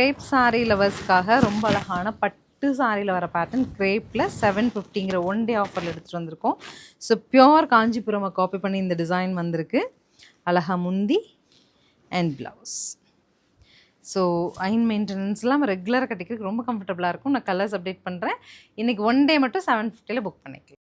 Grape sari லவர்ஸ்க்காக ரொம்ப அழகான பட்டு சாரியில் வர பேட்டர்ன் கிரேப்பில் 750ங்கிற ஒன் டே ஆஃபரில் எடுத்துகிட்டு வந்திருக்கோம். ஸோ பியோர் காஞ்சிபுரமை காப்பி பண்ணி இந்த டிசைன் வந்திருக்கு. அழகா முந்தி அண்ட் ப்ளவுஸ். ஸோ அயன் மெயின்டெனன்ஸ்லாம் ரெகுலராக கட்டிக்கிறதுக்கு ரொம்ப கம்ஃபர்டபுளாக இருக்கும். நான் கலர்ஸ் அப்டேட் பண்ணுறேன். இன்றைக்கி ஒன் டே மட்டும் 750ல் புக் பண்ணிக்கலாம்.